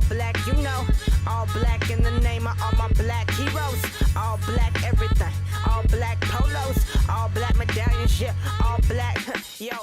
black, you know. All black in the name of all my black heroes. All black everything. All black polos. All black medallions, yeah. All black, yo.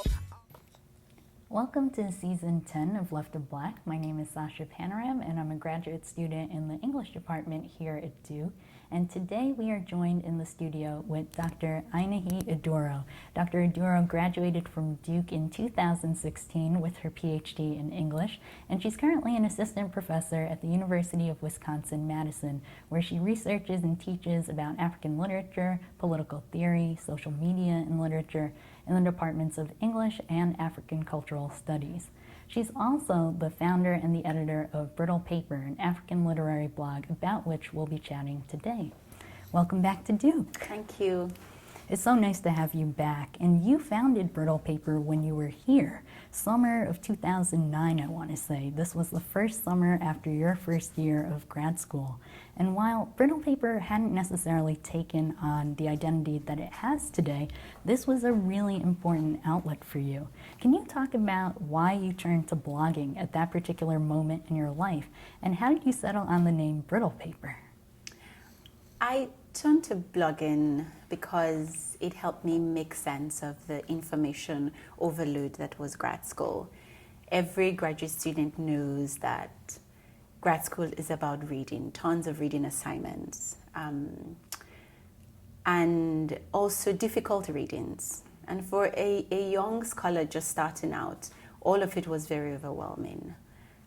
Welcome to Season 10 of Left of Black. My name is Sasha Panaram, and I'm a graduate student in the English department here at Duke. And today we are joined in the studio with Dr. Ainehi Edoro. Dr. Edoro graduated from Duke in 2016 with her PhD in English, and she's currently an assistant professor at the University of Wisconsin-Madison, where she researches and teaches about African literature, political theory, social media and literature in the departments of English and African Cultural Studies. She's also the founder and the editor of Brittle Paper, an African literary blog about which we'll be chatting today. Welcome back to Duke. Thank you. It's so nice to have you back. And you founded Brittle Paper when you were here, summer of 2009, I want to say. This was the first summer after your first year of grad school. And while Brittle Paper hadn't necessarily taken on the identity that it has today, this was a really important outlet for you. Can you talk about why you turned to blogging at that particular moment in your life? And how did you settle on the name Brittle Paper? I turned to blogging because it helped me make sense of the information overload that was grad school. Every graduate student knows that grad school is about reading, tons of reading assignments, and also difficult readings. And for a young scholar just starting out, all of it was very overwhelming.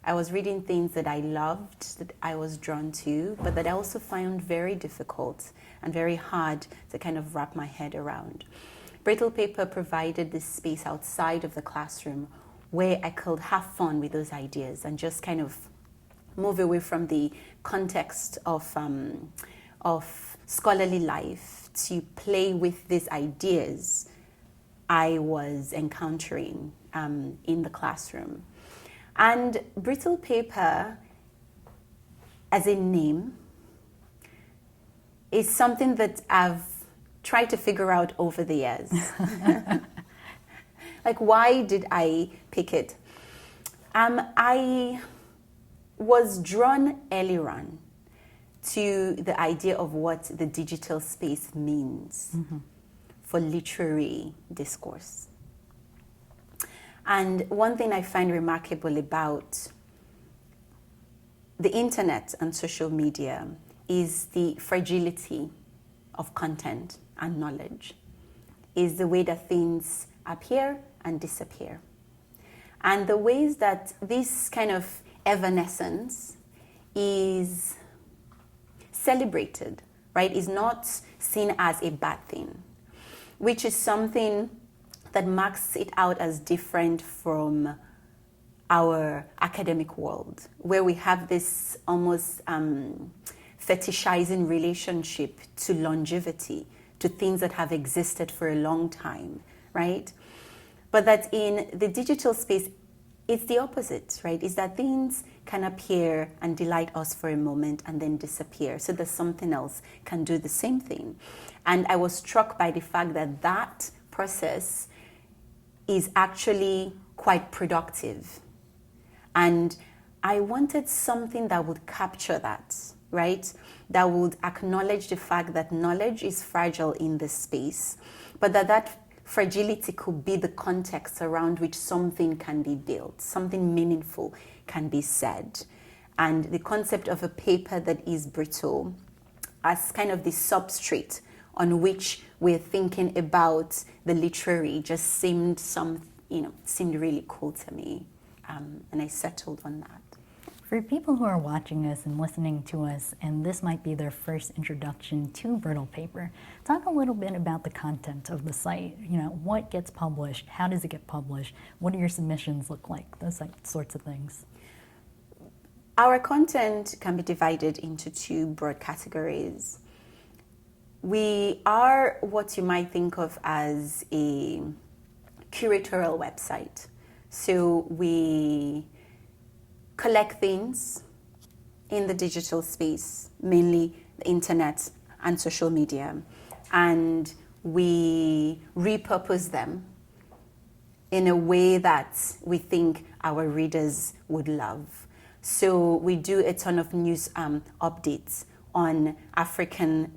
I was reading things that I loved, that I was drawn to, but that I also found very difficult and very hard to kind of wrap my head around. Brittle Paper provided this space outside of the classroom where I could have fun with those ideas and just kind of move away from the context of scholarly life to play with these ideas I was encountering in the classroom. And Brittle Paper, as a name, is something that I've tried to figure out over the years. Like, why did I pick it? I was drawn earlier on to the idea of what the digital space means for literary discourse. And one thing I find remarkable about the internet and social media is the fragility of content and knowledge, is the way that things appear and disappear. And the ways that this kind of evanescence is celebrated, right, is not seen as a bad thing, which is something that marks it out as different from our academic world, where we have this almost fetishizing relationship to longevity, to things that have existed for a long time, right? But that in the digital space, it's the opposite, right? Is that things can appear and delight us for a moment and then disappear. So that something else can do the same thing. And I was struck by the fact that that process is actually quite productive. And I wanted something that would capture that, right? That would acknowledge the fact that knowledge is fragile in this space, but that fragility could be the context around which something can be built, something meaningful can be said. And the concept of a paper that is brittle as kind of the substrate on which we're thinking about the literary just seemed really cool to me, and I settled on that. For people who are watching us and listening to us, and this might be their first introduction to Brittle Paper, talk a little bit about the content of the site. You know, what gets published? How does it get published? What do your submissions look like? Those sorts of things. Our content can be divided into two broad categories. We are what you might think of as a curatorial website. So we collect things in the digital space, mainly the internet and social media, and we repurpose them in a way that we think our readers would love. So we do a ton of news updates on African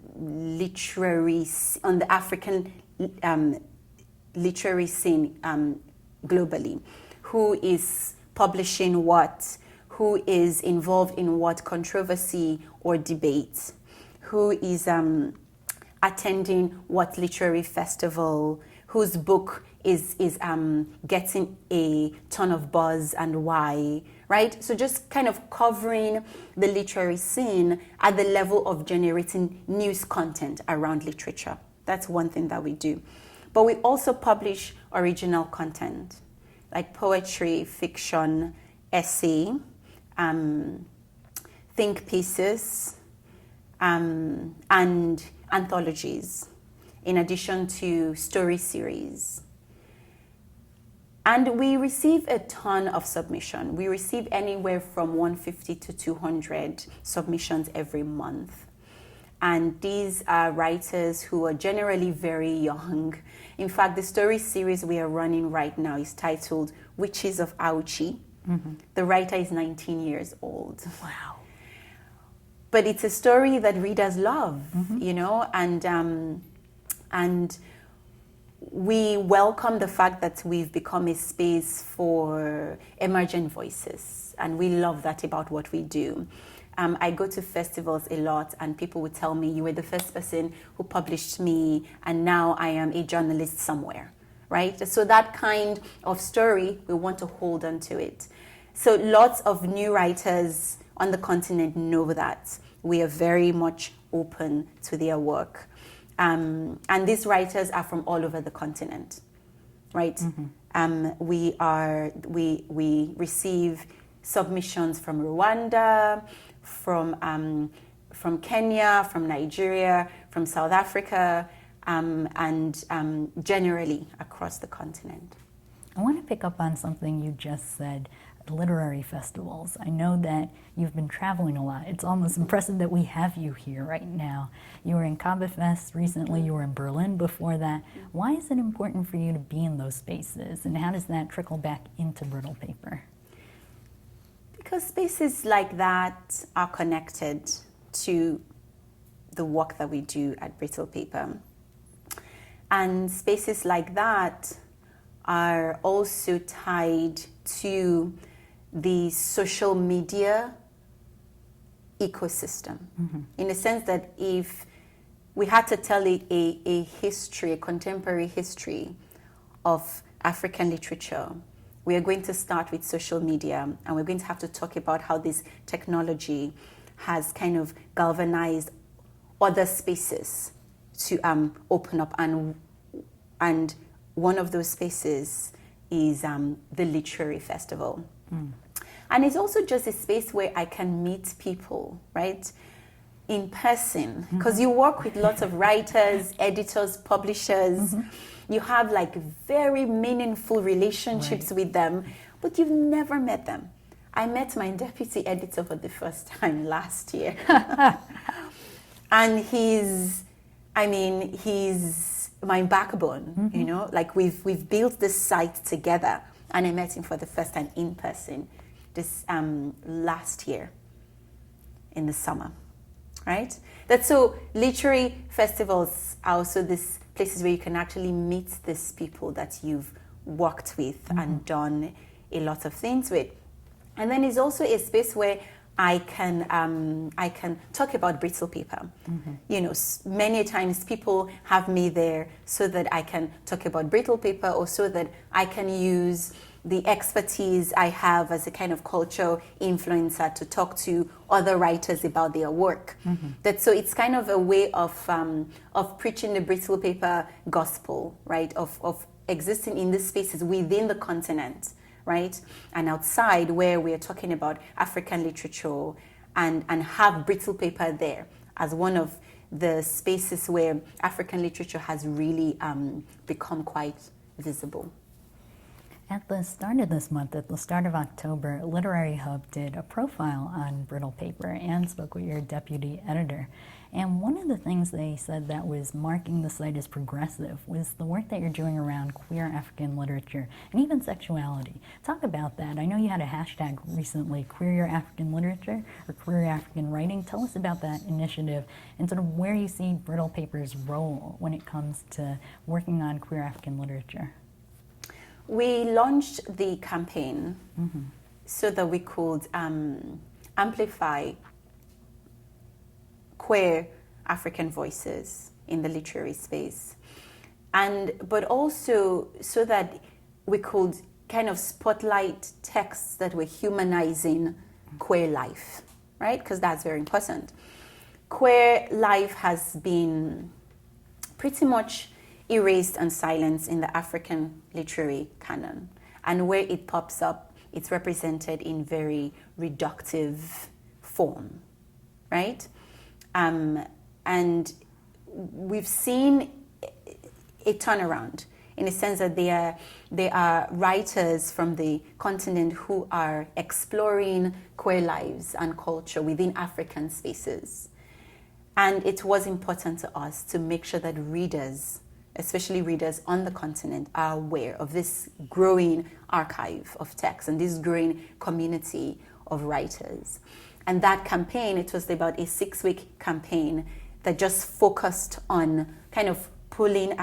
on the African literary scene globally. Who is publishing what? Who is involved in what controversy or debate? Who is attending what literary festival? Whose book is getting a ton of buzz and why, right? So just kind of covering the literary scene at the level of generating news content around literature. That's one thing that we do. But we also publish original content, like poetry, fiction, essay, think pieces, and anthologies, in addition to story series. And we receive a ton of submission. We receive anywhere from 150 to 200 submissions every month. And these are writers who are generally very young. In fact, the story series we are running right now is titled Witches of Auchi. Mm-hmm. The writer is 19 years old. Wow. But it's a story that readers love, you know, and we welcome the fact that we've become a space for emergent voices, and we love that about what we do. I go to festivals a lot, and people would tell me, you were the first person who published me, and now I am a journalist somewhere, right? So that kind of story, we want to hold on to it. So lots of new writers on the continent know that. We are very much open to their work. And these writers are from all over the continent, right? Mm-hmm. We receive submissions from Rwanda, from Kenya, from Nigeria, from South Africa, and generally across the continent. I want to pick up on something you just said, literary festivals. I know that you've been traveling a lot. It's almost impressive that we have you here right now. You were in Kabefest recently, you were in Berlin before that. Why is it important for you to be in those spaces, and how does that trickle back into Brittle Paper? Because spaces like that are connected to the work that we do at Brittle Paper. And spaces like that are also tied to the social media ecosystem, in the sense that if we had to tell a history, a contemporary history of African literature, we are going to start with social media, and we're going to have to talk about how this technology has kind of galvanized other spaces to open up, and one of those spaces is the literary festival. And it's also just a space where I can meet people, right, in person, because you work with lots of writers, editors, publishers. You have like very meaningful relationships with them, but you've never met them. I met my deputy editor for the first time last year. And he's my backbone, you know, like we've built this site together, and I met him for the first time in person this last year in the summer, right? So literary festivals are also these places where you can actually meet these people that you've worked with and done a lot of things with. And then it's also a space where I can talk about Brittle Paper. You know, many times people have me there so that I can talk about Brittle Paper, or so that I can use the expertise I have as a kind of cultural influencer to talk to other writers about their work. So it's kind of a way of preaching the Brittle Paper gospel, right? Of existing in these spaces within the continent, right? And outside, where we're talking about African literature, and have Brittle Paper there as one of the spaces where African literature has really become quite visible. At the start of this month, at the start of October, Literary Hub did a profile on Brittle Paper and spoke with your deputy editor. And one of the things they said that was marking the site as progressive was the work that you're doing around queer African literature and even sexuality. Talk about that. I know you had a hashtag recently, Queer Your African Literature or Queer Your African Writing. Tell us about that initiative and sort of where you see Brittle Paper's role when it comes to working on queer African literature. We launched the campaign so that we could amplify queer African voices in the literary space, but also so that we could kind of spotlight texts that were humanizing queer life, right? Because that's very important. Queer life has been pretty much erased and silenced in the African literary canon. And where it pops up, it's represented in very reductive form, right? And we've seen a turnaround in the sense that there are writers from the continent who are exploring queer lives and culture within African spaces. And it was important to us to make sure that readers, especially readers on the continent, are aware of this growing archive of texts and this growing community of writers. And that campaign, it was about a 6-week campaign that just focused on kind of pulling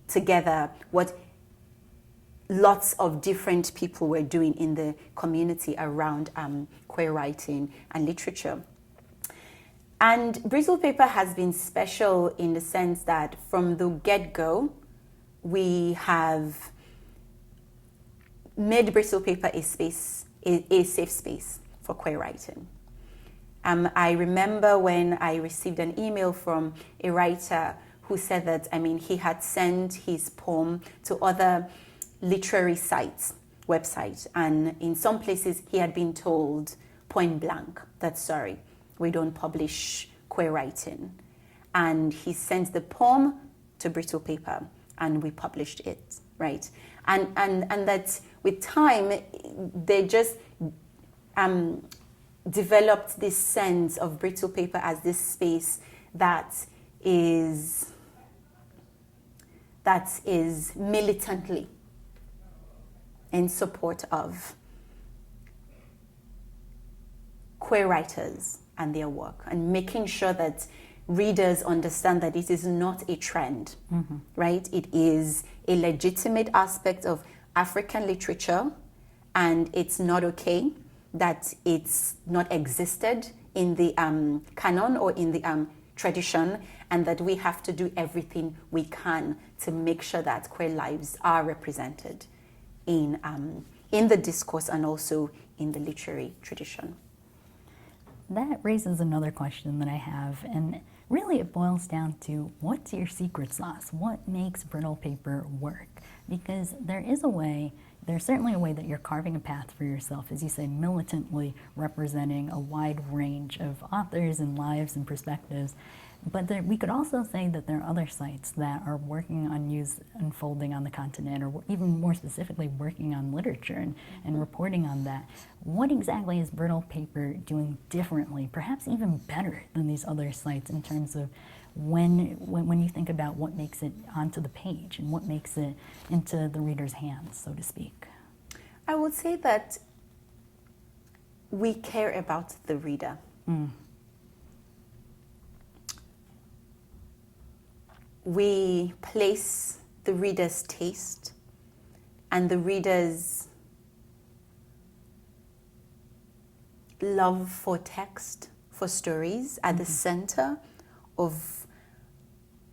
together what lots of different people were doing in the community around queer writing and literature. And Brittle Paper has been special in the sense that from the get-go, we have made Brittle Paper a safe space for queer writing. I remember when I received an email from a writer who said that, he had sent his poem to other literary sites, websites, and in some places he had been told point blank that, sorry, we don't publish queer writing. And he sent the poem to Brittle Paper and we published it, right? And that with time, they just developed this sense of Brittle Paper as this space that is militantly in support of queer writers and their work, and making sure that readers understand that it is not a trend, right? It is a legitimate aspect of African literature, and it's not okay that it's not existed in the canon or in the tradition, and that we have to do everything we can to make sure that queer lives are represented in the discourse and also in the literary tradition. That raises another question that I have, and really it boils down to, what's your secret sauce? What makes Brittle Paper work? Because there's certainly a way that you're carving a path for yourself, as you say, militantly representing a wide range of authors and lives and perspectives. But we could also say that there are other sites that are working on news unfolding on the continent, or even more specifically working on literature and reporting on that. What exactly is Brittle Paper doing differently, perhaps even better than these other sites, in terms of when you think about what makes it onto the page and what makes it into the reader's hands, so to speak? I would say that we care about the reader. We place the reader's taste and the reader's love for text, for stories, at the center of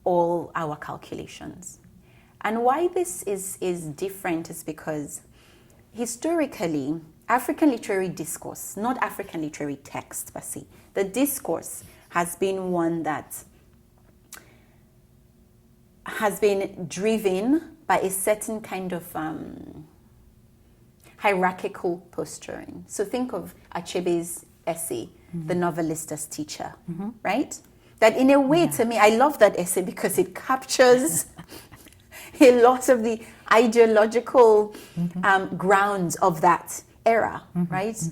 all our calculations. And why this is different is because historically, African literary discourse, not African literary text per se, the discourse has been one that has been driven by a certain kind of hierarchical posturing. So think of Achebe's essay, The Novelist as Teacher, right? That in a way, to me, I love that essay because it captures a lot of the ideological grounds of that era, right?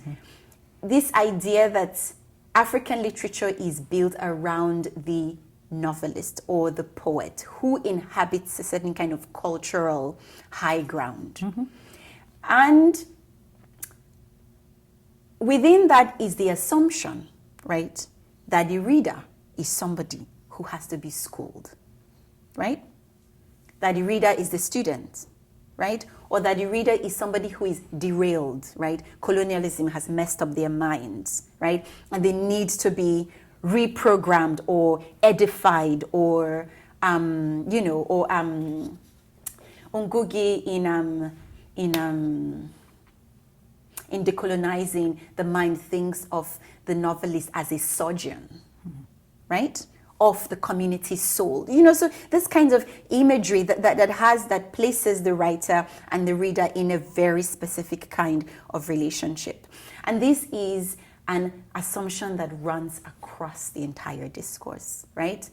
This idea that African literature is built around the novelist or the poet who inhabits a certain kind of cultural high ground. And within that is the assumption, right, that the reader is somebody who has to be schooled, right? That the reader is the student, right? Or that the reader is somebody who is derailed, right? Colonialism has messed up their minds, right? And they need to be reprogrammed or edified or, Ongugi in decolonizing the mind thinks of the novelist as a surgeon, right? Of the community's soul. So this kind of imagery that places the writer and the reader in a very specific kind of relationship. And this is an assumption that runs across the entire discourse, right?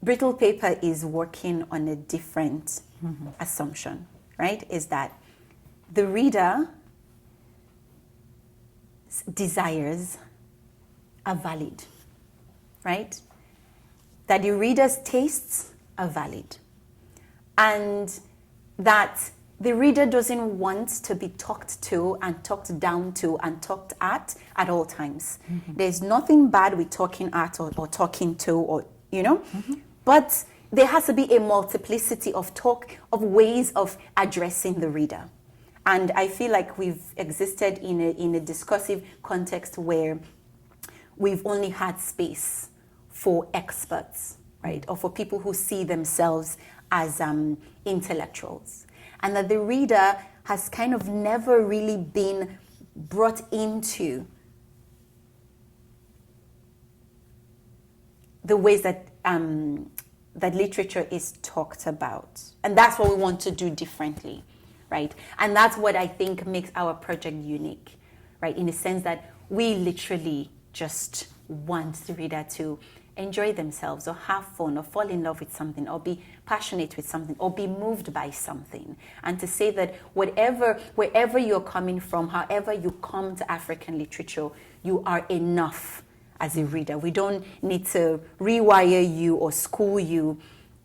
Brittle Paper is working on a different assumption, right? Is that the reader's desires are valid, right? That the reader's tastes are valid. And that the reader doesn't want to be talked to and talked down to and talked at all times. There's nothing bad with talking at or talking to or, but there has to be a multiplicity of ways of addressing the reader. And I feel like we've existed in a discursive context where we've only had space for experts, right? Or for people who see themselves as intellectuals. And that the reader has kind of never really been brought into the ways that that literature is talked about. And that's what we want to do differently, right? And that's what I think makes our project unique, right? In the sense that we literally just want the reader to enjoy themselves or have fun or fall in love with something or be passionate with something or be moved by something. And to say that wherever you're coming from, however you come to African literature, you are enough as a reader. We don't need to rewire you or school you.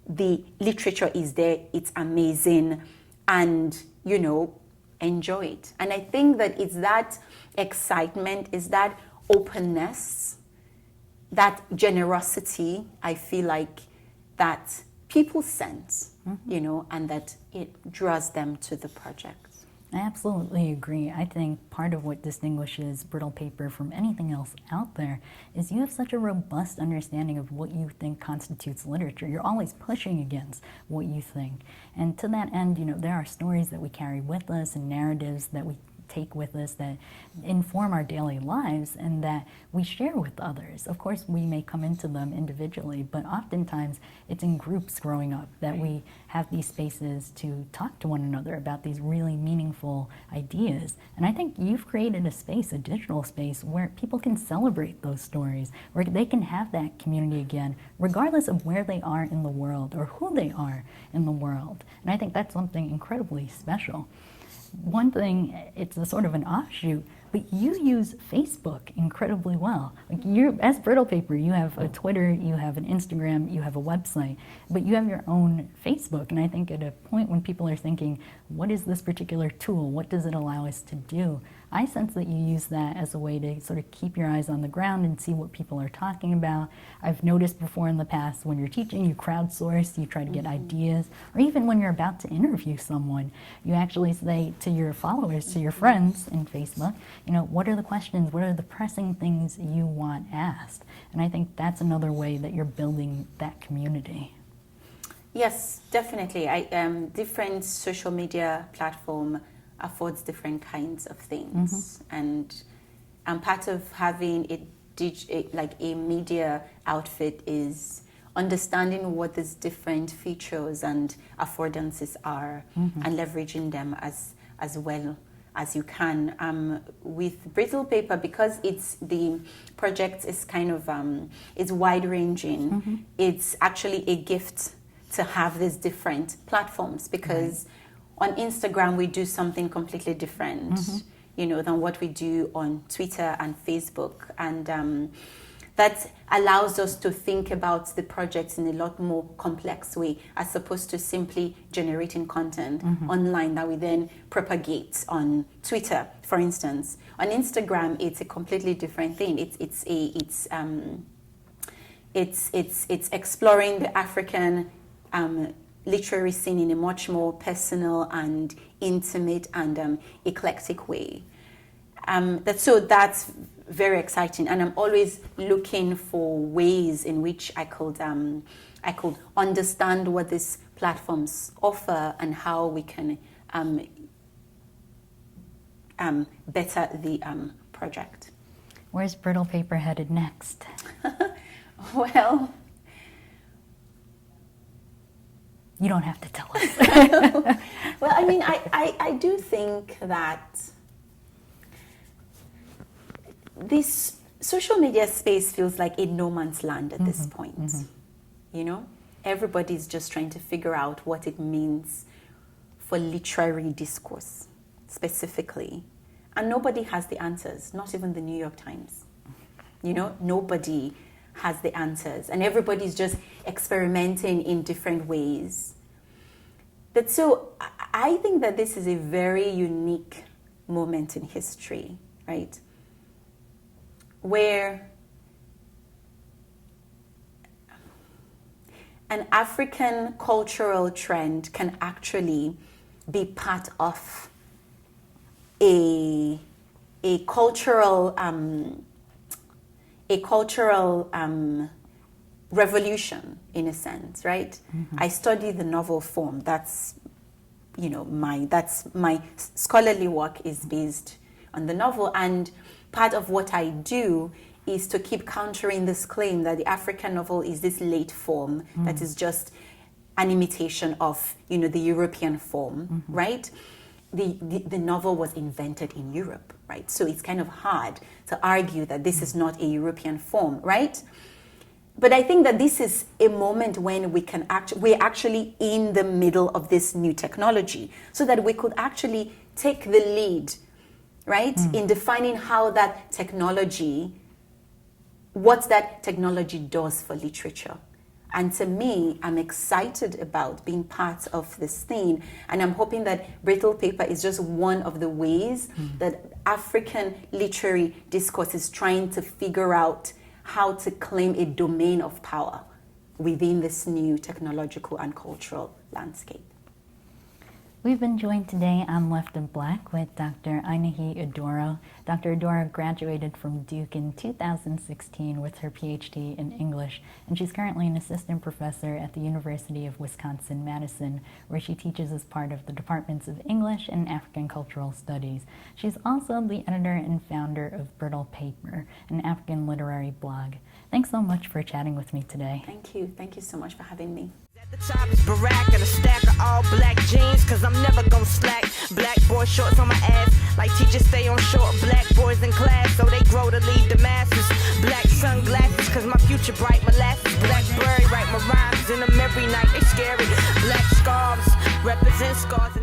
The literature is there, it's amazing, and enjoy it. And I think that it's that excitement, it's that openness, that generosity, I feel like, that people sense, and that it draws them to the project. I absolutely agree. I think part of what distinguishes Brittle Paper from anything else out there is you have such a robust understanding of what you think constitutes literature. You're always pushing against what you think. And to that end, there are stories that we carry with us and narratives that we take with us that inform our daily lives and that we share with others. Of course, we may come into them individually, but oftentimes it's in groups growing up that we have these spaces to talk to one another about these really meaningful ideas. And I think you've created a space, a digital space, where people can celebrate those stories, where they can have that community again, regardless of where they are in the world or who they are in the world. And I think that's something incredibly special. One thing, it's a sort of an offshoot, but you use Facebook incredibly well. Like as Brittle Paper, you have a Twitter, you have an Instagram, you have a website, but you have your own Facebook. And I think at a point when people are thinking, what is this particular tool? What does it allow us to do? I sense that you use that as a way to sort of keep your eyes on the ground and see what people are talking about. I've noticed before in the past when you're teaching, you crowdsource, you try to get ideas, or even when you're about to interview someone, you actually say to your followers, to your friends in Facebook, what are the questions, what are the pressing things you want asked? And I think that's another way that you're building that community. Yes, definitely. Different social media platform affords different kinds of things, and part of having a media outfit is understanding what these different features and affordances are, and leveraging them as well as you can. With Brittle Paper, because the project is kind of it's wide ranging, it's actually a gift to have these different platforms, because on Instagram we do something completely different, you know, than what we do on Twitter and Facebook, and that allows us to think about the projects in a lot more complex way, as opposed to simply generating content online that we then propagate on Twitter, for instance. On Instagram, it's a completely different thing. It's exploring the African literary scene in a much more personal and intimate and eclectic way. That's very exciting, and I'm always looking for ways in which I could understand what these platforms offer and how we can better the project. Where's Brittle Paper headed next? Well, you don't have to tell us. well, I mean, I do think that this social media space feels like a no man's land at this point. You know, everybody's just trying to figure out what it means for literary discourse specifically. And nobody has the answers, not even the New York Times. You know, nobody has the answers, and everybody's just experimenting in different ways. So I think that this is a very unique moment in history, right? Where an African cultural trend can actually be part of a cultural revolution, in a sense, right? I study the novel form. That's, you know, my scholarly work is based on the novel, and part of what I do is to keep countering this claim that the African novel is this late form that is just an imitation of, you know, the European form, right? The novel was invented in Europe, right? So it's kind of hard to argue that this is not a European form, right? But I think that this is a moment when we're actually in the middle of this new technology, so that we could actually take the lead, right, in defining how that technology, what that technology does for literature. And to me, I'm excited about being part of this thing, and I'm hoping that Brittle Paper is just one of the ways that African literary discourse is trying to figure out how to claim a domain of power within this new technological and cultural landscape. We've been joined today on Left of Black with Dr. Ainehi Edoro. Dr. Edoro graduated from Duke in 2016 with her PhD in English, and she's currently an assistant professor at the University of Wisconsin-Madison, where she teaches as part of the Departments of English and African Cultural Studies. She's also the editor and founder of Brittle Paper, an African literary blog. Thanks so much for chatting with me today. Thank you. Thank you so much for having me. At the top is Barack and a stack of all black jeans, cause I'm never gonna slack. Black boy shorts on my ass, like teachers stay on short. Black boys in class, so they grow to lead the masses. Black sunglasses, cause my future bright. Molasses, Blackberry, write my rhymes in them every night, they scary. Black scarves, represent scars.